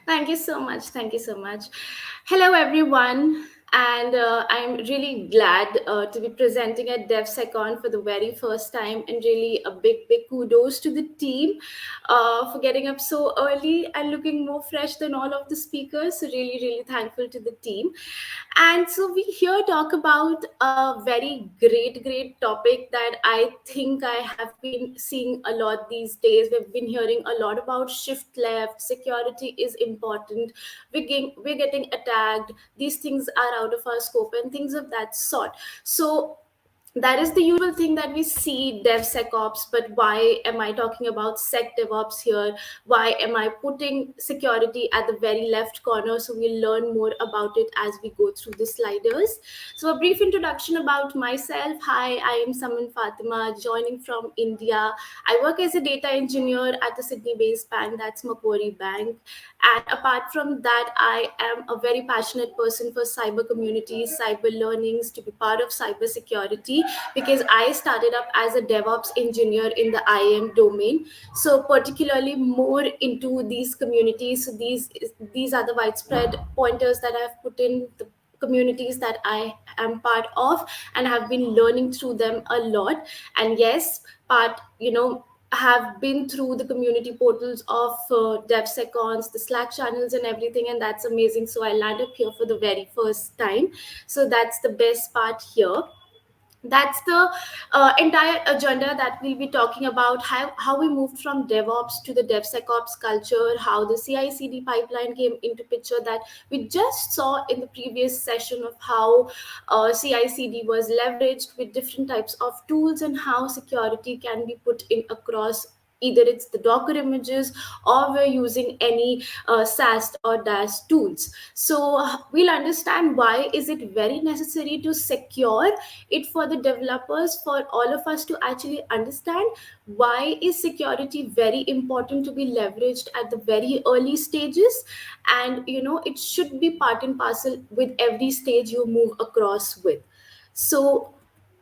Thank you so much. Thank you so much. Hello, everyone. And I'm really glad to be presenting at DevSecOn for the very first time. And really, a big, big kudos to the team for getting up so early and looking more fresh than all of the speakers. So, really, really thankful to the team. And so we here talk about a very great topic that I think I have been seeing a lot these days. We've been hearing a lot about shift left, security is important, we're getting attacked, these things are out of our scope and things of that sort. So that is the usual thing that we see DevSecOps, but why am I talking about SecDevOps here? Why am I putting security at the very left corner? So we'll learn more about it as we go through the sliders. So a brief introduction about myself. Hi, I am Saman Fatima, joining from India. I work as a data engineer at a Sydney-based bank, that's Macquarie Bank. And apart from that, I am a very passionate person for cyber communities, cyber learnings, to be part of cybersecurity, because I started up as a DevOps engineer in the IAM domain. So particularly more into these communities. So these are the widespread pointers that I've put in the communities that I am part of and have been learning through them a lot. And yes, have been through the community portals of DevSecons, the Slack channels, and everything, and that's amazing. So I landed up here for the very first time. So that's the best part here. That's the entire agenda that we'll be talking about, how we moved from DevOps to the DevSecOps culture, how the CI/CD pipeline came into picture that we just saw in the previous session of how CI/CD was leveraged with different types of tools and how security can be put in across either it's the Docker images or we're using any SAST or DAS tools. So we'll understand why is it very necessary to secure it for the developers, for all of us to actually understand why is security very important to be leveraged at the very early stages, and it should be part and parcel with every stage you move across with. So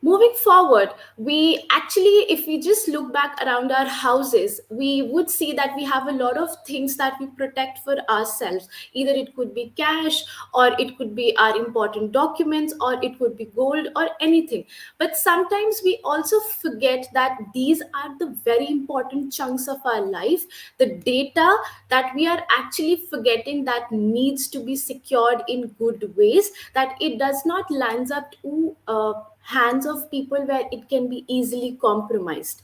moving forward, we actually, if we just look back around our houses, we would see that we have a lot of things that we protect for ourselves. Either it could be cash, or it could be our important documents, or it could be gold, or anything. But sometimes we also forget that these are the very important chunks of our life, the data that we are actually forgetting that needs to be secured in good ways, that it does not lands up to hands of people where it can be easily compromised.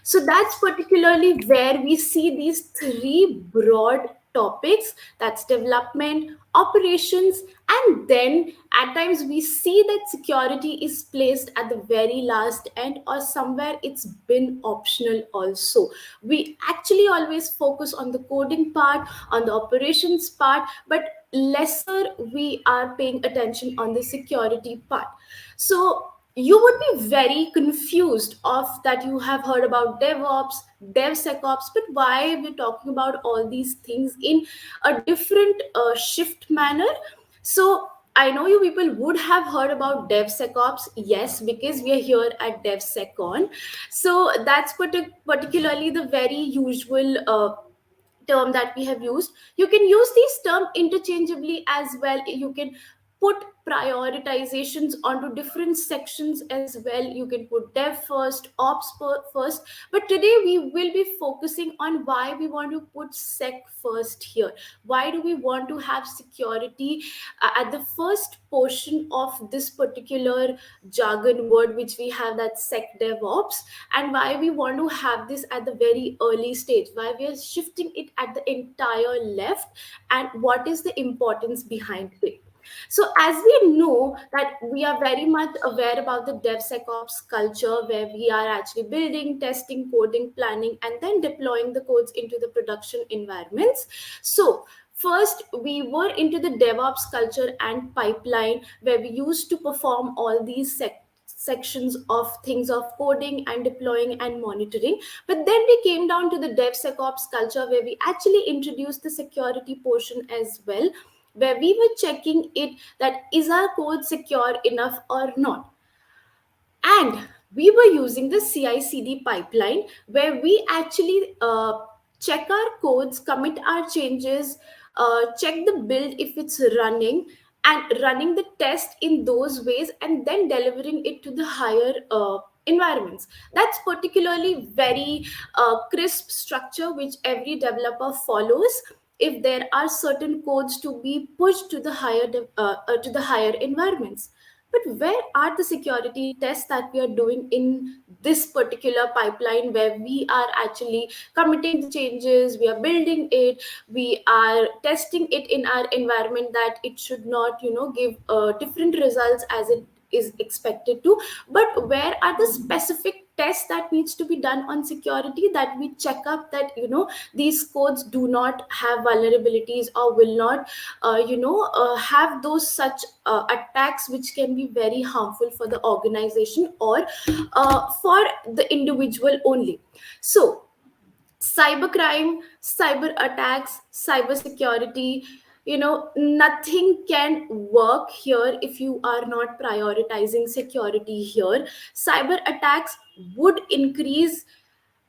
So that's particularly where we see these three broad topics, that's development, operations, and then at times we see that security is placed at the very last end, or somewhere it's been optional also. We actually always focus on the coding part, on the operations part, but lesser we are paying attention on the security part. So you would be very confused of that you have heard about DevOps, DevSecOps, but why we're talking about all these things in a different shift manner. So I know you people would have heard about DevSecOps, yes, because we are here at DevSecOn. So that's particularly the very usual term that we have used. You can use these term interchangeably as well. You can put prioritizations onto different sections as well. You can put dev first, ops first, but today we will be focusing on why we want to put sec first here. Why do we want to have security at the first portion of this particular jargon word which we have, that SecDevOps, and why we want to have this at the very early stage, why we are shifting it at the entire left, and what is the importance behind it. So as we know that we are very much aware about the DevSecOps culture, where we are actually building, testing, coding, planning, and then deploying the codes into the production environments. So first, we were into the DevOps culture and pipeline, where we used to perform all these sections of things of coding and deploying and monitoring. But then we came down to the DevSecOps culture, where we actually introduced the security portion as well, where we were checking it that is our code secure enough or not. And we were using the CI/CD pipeline, where we actually check our codes, commit our changes, check the build if it's running, and running the test in those ways, and then delivering it to the higher environments. That's particularly very crisp structure which every developer follows if there are certain codes to be pushed to the to the higher environments. But where are the security tests that we are doing in this particular pipeline, where we are actually committing the changes, we are building it, we are testing it in our environment that it should not, give different results as it is expected to. But where are the specific tests that needs to be done on security, that we check up that these codes do not have vulnerabilities or will not have those such attacks which can be very harmful for the organization or for the individual only. So cybercrime, cyber attacks, cybersecurity, nothing can work here if you are not prioritizing security here. Cyber attacks would increase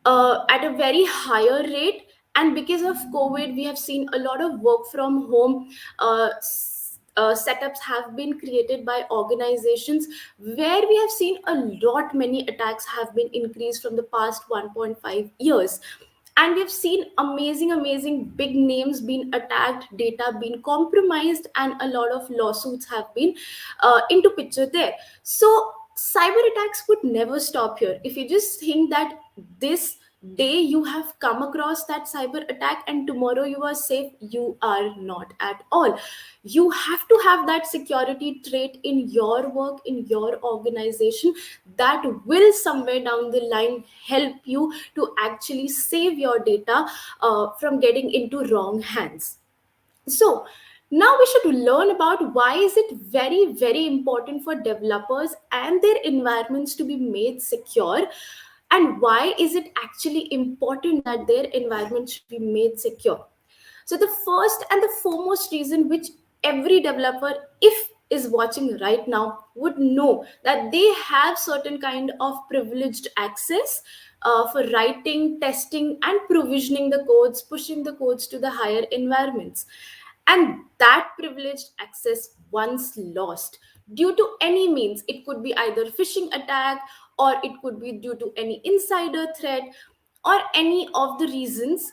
at a very higher rate, and because of COVID we have seen a lot of work from home setups have been created by organizations, where we have seen a lot many attacks have been increased from the past 1.5 years. And we've seen amazing big names being attacked, data being compromised, and a lot of lawsuits have been into picture there. So cyber attacks would never stop here. If you just think that this day you have come across that cyber attack and tomorrow you are safe, you are not at all. You have to have that security trait in your work, in your organization, that will somewhere down the line help you to actually save your data from getting into wrong hands. So now we should learn about why is it very important for developers and their environments to be made secure, and why is it actually important that their environment should be made secure. So the first and the foremost reason which every developer, if is watching right now, would know that they have certain kind of privileged access for writing, testing, and provisioning the codes, pushing the codes to the higher environments. And that privileged access, once lost due to any means, it could be either phishing attack, or it could be due to any insider threat, or any of the reasons,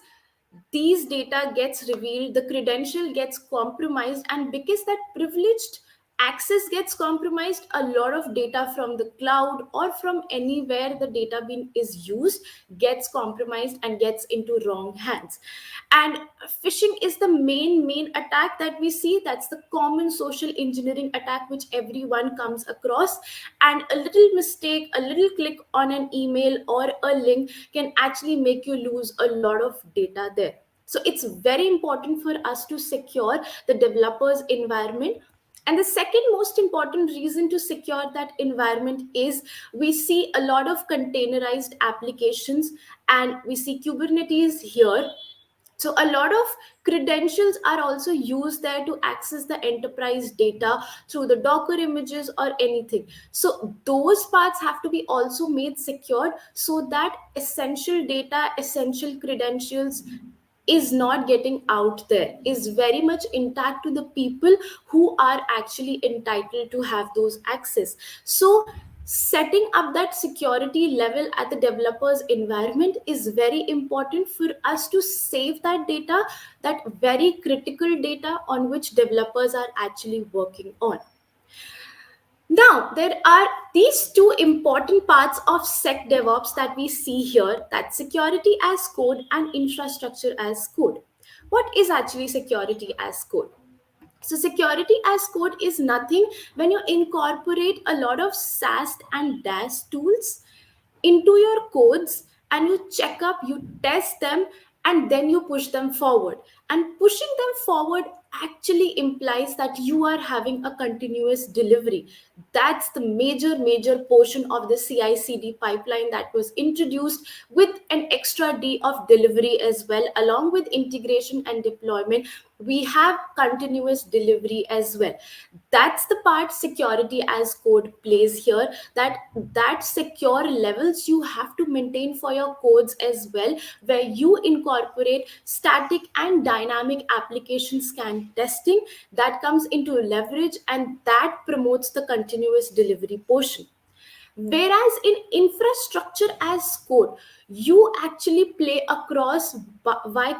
these data gets revealed, the credential gets compromised, and because that privileged access gets compromised, a lot of data from the cloud or from anywhere the data being is used gets compromised and gets into wrong hands. And phishing is the main attack that we see. That's the common social engineering attack which everyone comes across, and a little mistake, a little click on an email or a link can actually make you lose a lot of data there. So it's very important for us to secure the developer's environment. And the second most important reason to secure that environment is we see a lot of containerized applications, and we see Kubernetes here. So a lot of credentials are also used there to access the enterprise data through the Docker images or anything. So those parts have to be also made secured, so that essential data, essential credentials is not getting out there, is very much intact to the people who are actually entitled to have those access. So setting up that security level at the developer's environment is very important for us to save that data, that very critical data on which developers are actually working on. Now, there are these two important parts of SecDevOps that we see here, that security as code and infrastructure as code. What is actually security as code? So security as code is nothing when you incorporate a lot of SAST and DAS tools into your codes, and you check up, you test them, and then you push them forward. And pushing them forward actually implies that you are having a continuous delivery. That's the major portion of the CI/CD pipeline that was introduced, with an extra D of delivery as well. Along with integration and deployment, we have continuous delivery as well. That's the part security as code plays here, that secure levels you have to maintain for your codes as well, where you incorporate static and dynamic application scan testing that comes into leverage, and that promotes the continuous delivery portion. Whereas in infrastructure as code, you actually play across via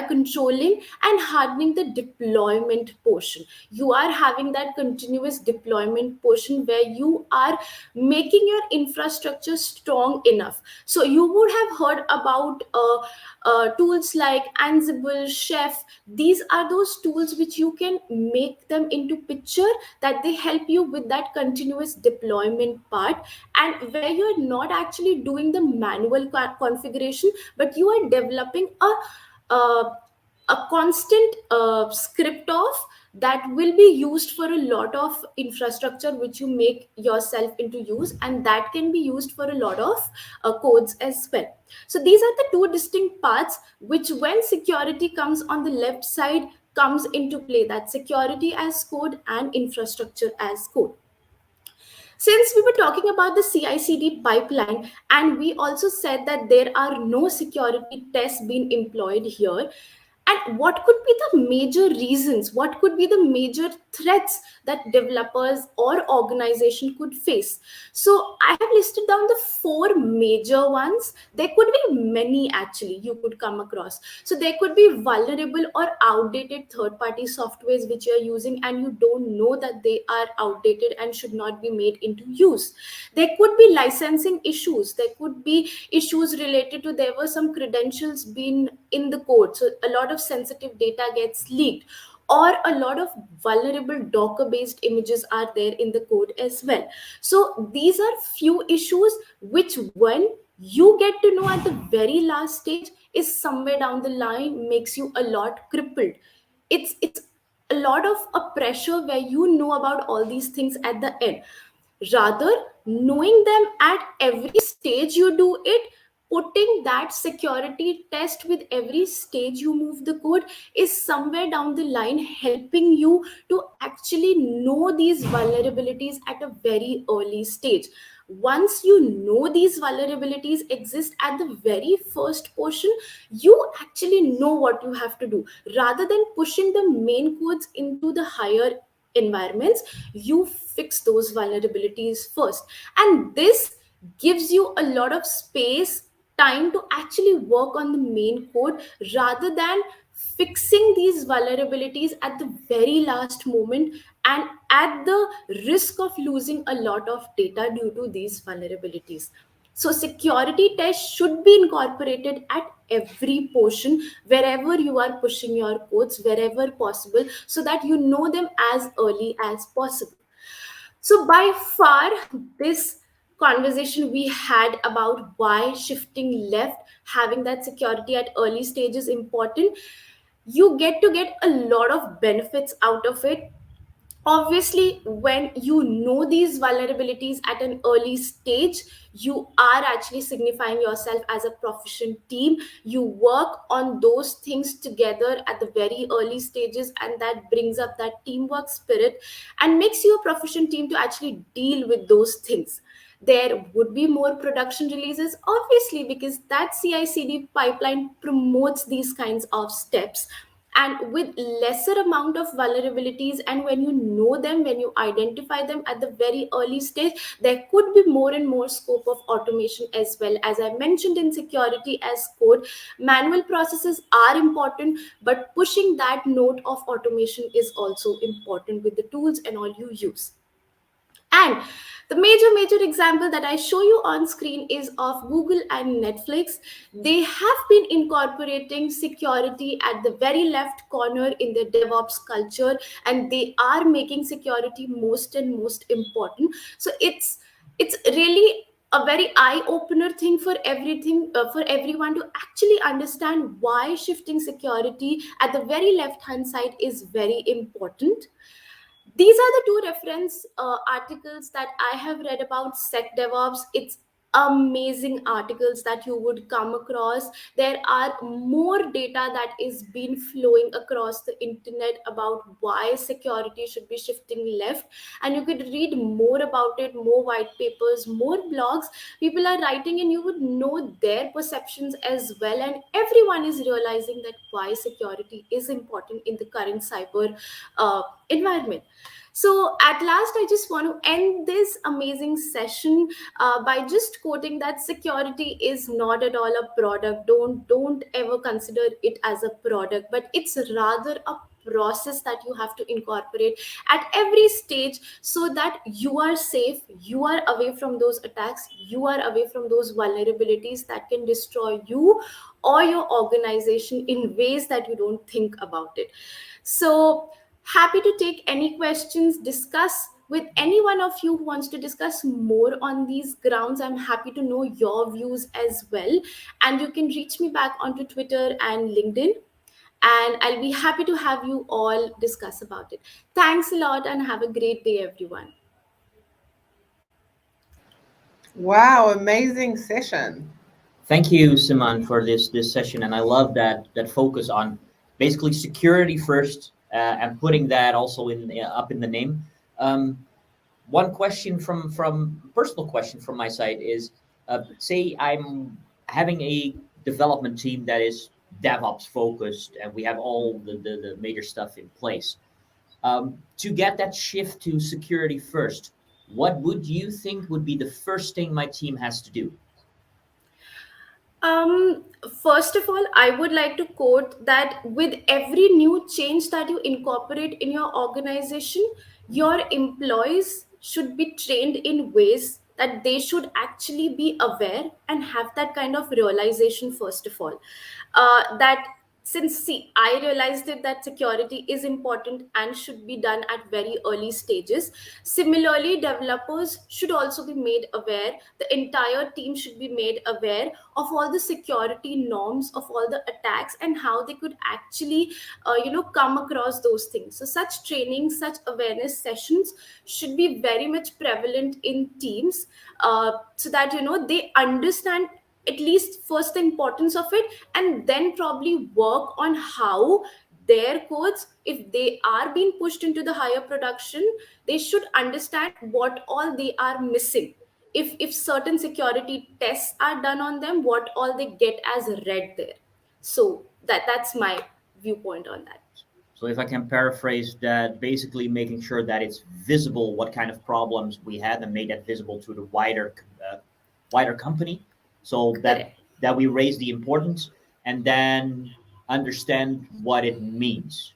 controlling and hardening the deployment portion. You are having that continuous deployment portion where you are making your infrastructure strong enough. So you would have heard about tools like Ansible, Chef. These are those tools which you can make them into picture, that they help you with that continuous deployment part, and where you are not actually doing the manual configuration, but you are developing uh, a constant script of that will be used for a lot of infrastructure which you make yourself into use, and that can be used for a lot of codes as well. So these are the two distinct parts which, when security comes on the left side, comes into play, that security as code and infrastructure as code. Since we were talking about the CI/CD pipeline, and we also said that there are no security tests being employed here, and what could be the major reasons, what could be the major threats that developers or organization could face? So I have listed down the four major ones. There could be many actually you could come across. So there could be vulnerable or outdated third party softwares which you're using, and you don't know that they are outdated and should not be made into use. There could be licensing issues. There could be issues related to, there were some credentials being in the code, so a lot of sensitive data gets leaked, or a lot of vulnerable Docker based images are there in the code as well. So these are few issues which, when you get to know at the very last stage, is somewhere down the line makes you a lot crippled. It's a lot of a pressure where you know about all these things at the end. Rather, knowing them at every stage you do it, putting that security test with every stage you move the code, is somewhere down the line helping you to actually know these vulnerabilities at a very early stage. Once you know these vulnerabilities exist at the very first portion, you actually know what you have to do. Rather than pushing the main codes into the higher environments, you fix those vulnerabilities first, and this gives you a lot of space, time to actually work on the main code, rather than fixing these vulnerabilities at the very last moment, and at the risk of losing a lot of data due to these vulnerabilities. So security tests should be incorporated at every portion, wherever you are pushing your codes, wherever possible, so that you know them as early as possible. So by far, this conversation we had about why shifting left, having that security at early stage is important. You get a lot of benefits out of it. Obviously, when you know these vulnerabilities at an early stage, you are actually signifying yourself as a proficient team. You work on those things together at the very early stages, and that brings up that teamwork spirit and makes you a proficient team to actually deal with those things. There would be more production releases, obviously, because that CI/CD pipeline promotes these kinds of steps, and with lesser amount of vulnerabilities, and when you know them, when you identify them at the very early stage, there could be more and more scope of automation as well. As I mentioned, in security as code, manual processes are important, but pushing that note of automation is also important with the tools and all you use. And the major example that I show you on screen is of Google and Netflix. They have been incorporating security at the very left corner in their DevOps culture, and they are making security most and most important. So it's really a very eye opener thing for everything, for everyone to actually understand why shifting security at the very left hand side is very important. These are the two reference articles that I have read about SecDevOps. It's amazing articles that you would come across. There are more data that is being flowing across the internet about why security should be shifting left, and you could read more about it, more white papers, more blogs. People are writing, and you would know their perceptions as well. And everyone is realizing that why security is important in the current cyber environment. So, at last, I just want to end this amazing session by just quoting that security is not at all a product. Don't ever consider it as a product, but it's rather a process that you have to incorporate at every stage, so that you are safe, you are away from those attacks, you are away from those vulnerabilities that can destroy you or your organization in ways that you don't think about it. So happy to take any questions, discuss with any one of you who wants to discuss more on these grounds. I'm happy to know your views as well. And you can reach me back onto Twitter and LinkedIn. And I'll be happy to have you all discuss about it. Thanks a lot and have a great day, everyone. Wow, amazing session. Thank you, Saman, for this session, and I love that focus on basically security first, and putting that also in up in the name. Um, One question from personal question from my side is, say I'm having a development team that is DevOps focused, and we have all the major stuff in place. To get that shift to security first, what would you think would be the first thing my team has to do? Um, First of all, I would like to quote that with every new change that you incorporate in your organization, your employees should be trained in ways that they should actually be aware and have that kind of realization, first of all. That since see, I realized it that security is important and should be done at very early stages. Similarly, developers should also be made aware, the entire team should be made aware of all the security norms, of all the attacks, and how they could actually come across those things. So such training, such awareness sessions should be very much prevalent in teams, so that they understand at least first the importance of it, and then probably work on how their codes, if they are being pushed into the higher production, they should understand what all they are missing. If certain security tests are done on them, what all they get as red there. So that's my viewpoint on that. So if I can paraphrase that, basically making sure that it's visible what kind of problems we had and make that visible to the wider company, so that Correct. we raise the importance and then understand what it means.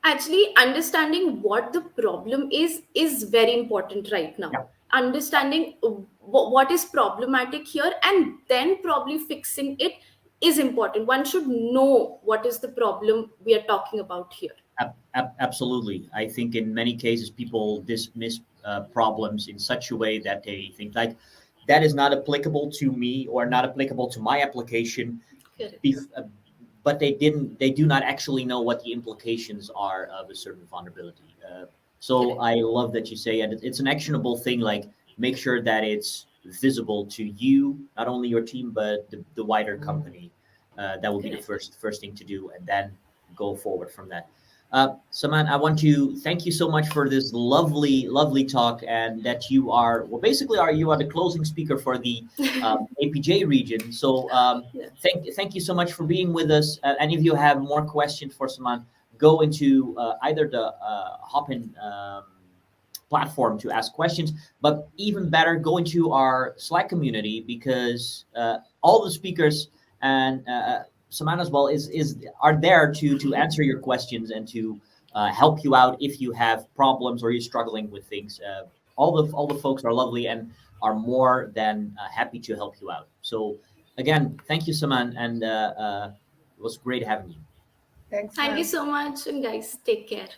Actually, understanding what the problem is very important right now. Yeah, Understanding what is problematic here, and then probably fixing it is important. One should know what is the problem we are talking about here. absolutely. I think in many cases people dismiss problems in such a way that they think like that is not applicable to me or not applicable to my application, Correct. bef- uh, but they do not actually know what the implications are of a certain vulnerability. So Correct. I love that you say, and it's an actionable thing. Like make sure that it's visible to you, not only your team but the wider company. That would be the Correct. first thing to do, and then go forward from that. Saman, I want to thank you so much for this lovely talk, and that you are well, basically, you are the closing speaker for the APJ region. So Yeah. thank you so much for being with us. And if you have more questions for Saman, go into either the Hopin platform to ask questions, but even better, go into our Slack community, because all the speakers and Saman as well is are there to answer your questions and to help you out if you have problems or you're struggling with things. All the folks are lovely and are more than happy to help you out. So again, thank you, Saman, and it was great having you. Thanks, Thank you man. so much, and guys, take care.